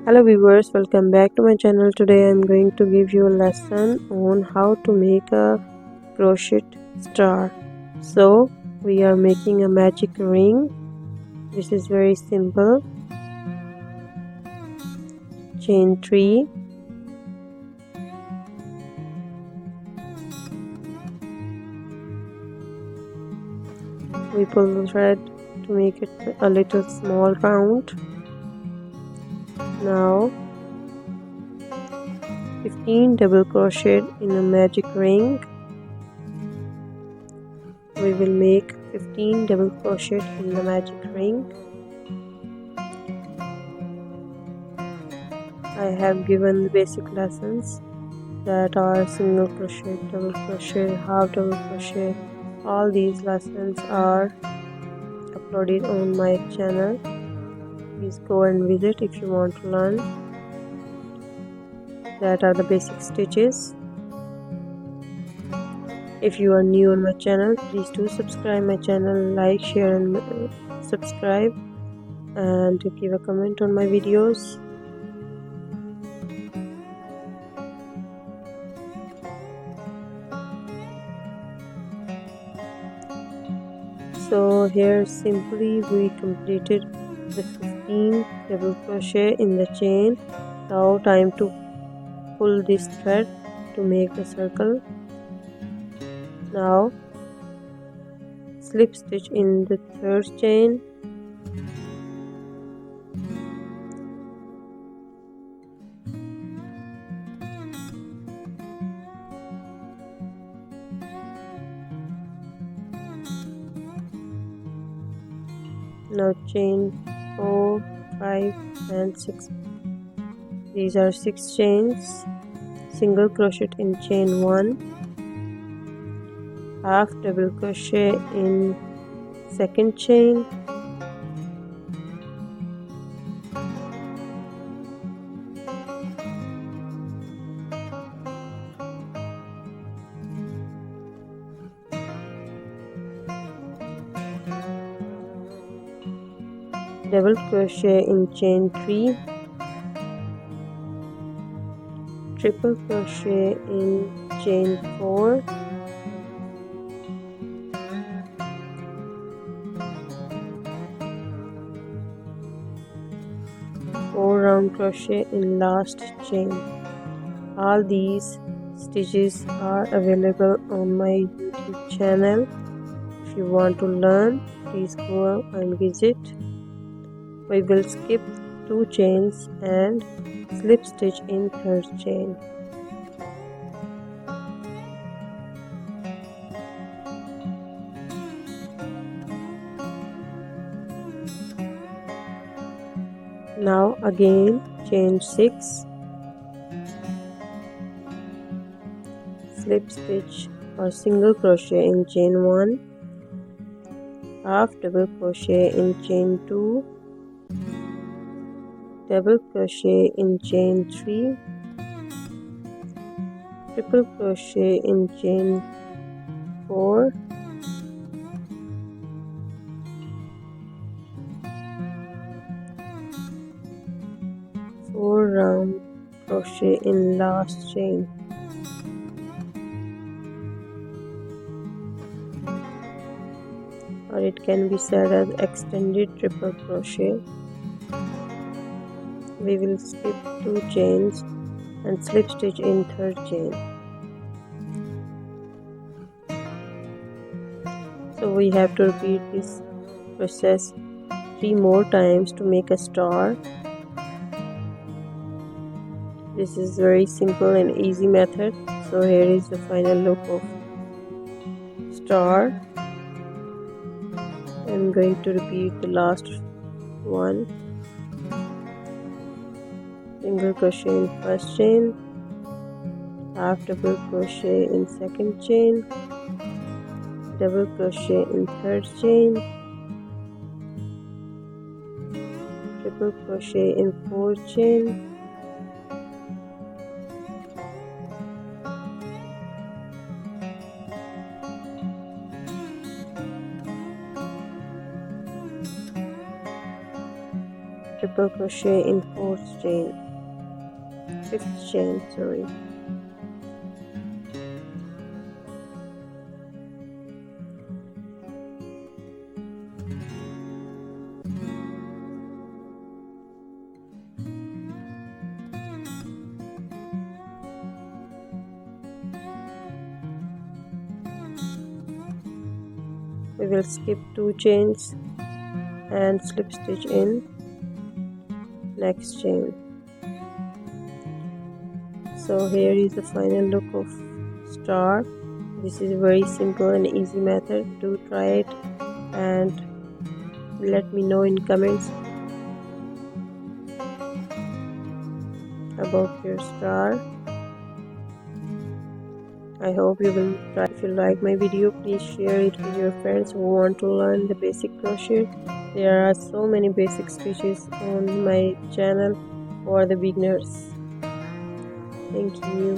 Hello viewers, welcome back to my channel. Today I am going to give you a lesson on how to make a crochet star. So we are making a magic ring. This is very simple. Chain 3, we pull the thread to make it a little small round. Now 15 double crochet in a magic ring. We will make 15 double crochet in the magic ring. I have given the basic lessons that are single crochet, double crochet, half double crochet. All these lessons are uploaded on my channel. Please go and visit if you want to learn. That are the basic stitches. If you are new on my channel, please do subscribe my channel, like, share and subscribe, and give a comment on my videos. So here simply we completed the 15 double crochet in the chain. Now time to pull this thread to make the circle. Now slip stitch in the third chain, now chain 4, 5 and 6. These are 6 chains. Single crochet in chain 1, half double crochet in second chain, double crochet in chain 3, triple crochet in chain 4, four round crochet in last chain. All these stitches are available on my YouTube channel. If you want to learn, please go and visit. We will skip 2 chains and slip stitch in third chain. Now again chain 6, slip stitch or single crochet in chain 1, half double crochet in chain 2, double crochet in chain 3, triple crochet in chain 4, four round crochet in last chain. Or it can be said as extended triple crochet. We will skip 2 chains and slip stitch in third chain. So we have to repeat this process 3 more times to make a star. This is very simple and easy method. So here is the final look of star. I'm going to repeat the last one. Single crochet in first chain, half double crochet in second chain, double crochet in third chain, triple crochet in fourth chain, double crochet in fifth chain, sorry. We will skip 2 chains and slip stitch in next chain. So here is the final look of star. This is a very simple and easy method. Do try it and let me know in comments about your star. I hope you will try. If you like my video, please share it with your friends who want to learn the basic crochet. There are so many basic stitches on my channel for the beginners. Thank you.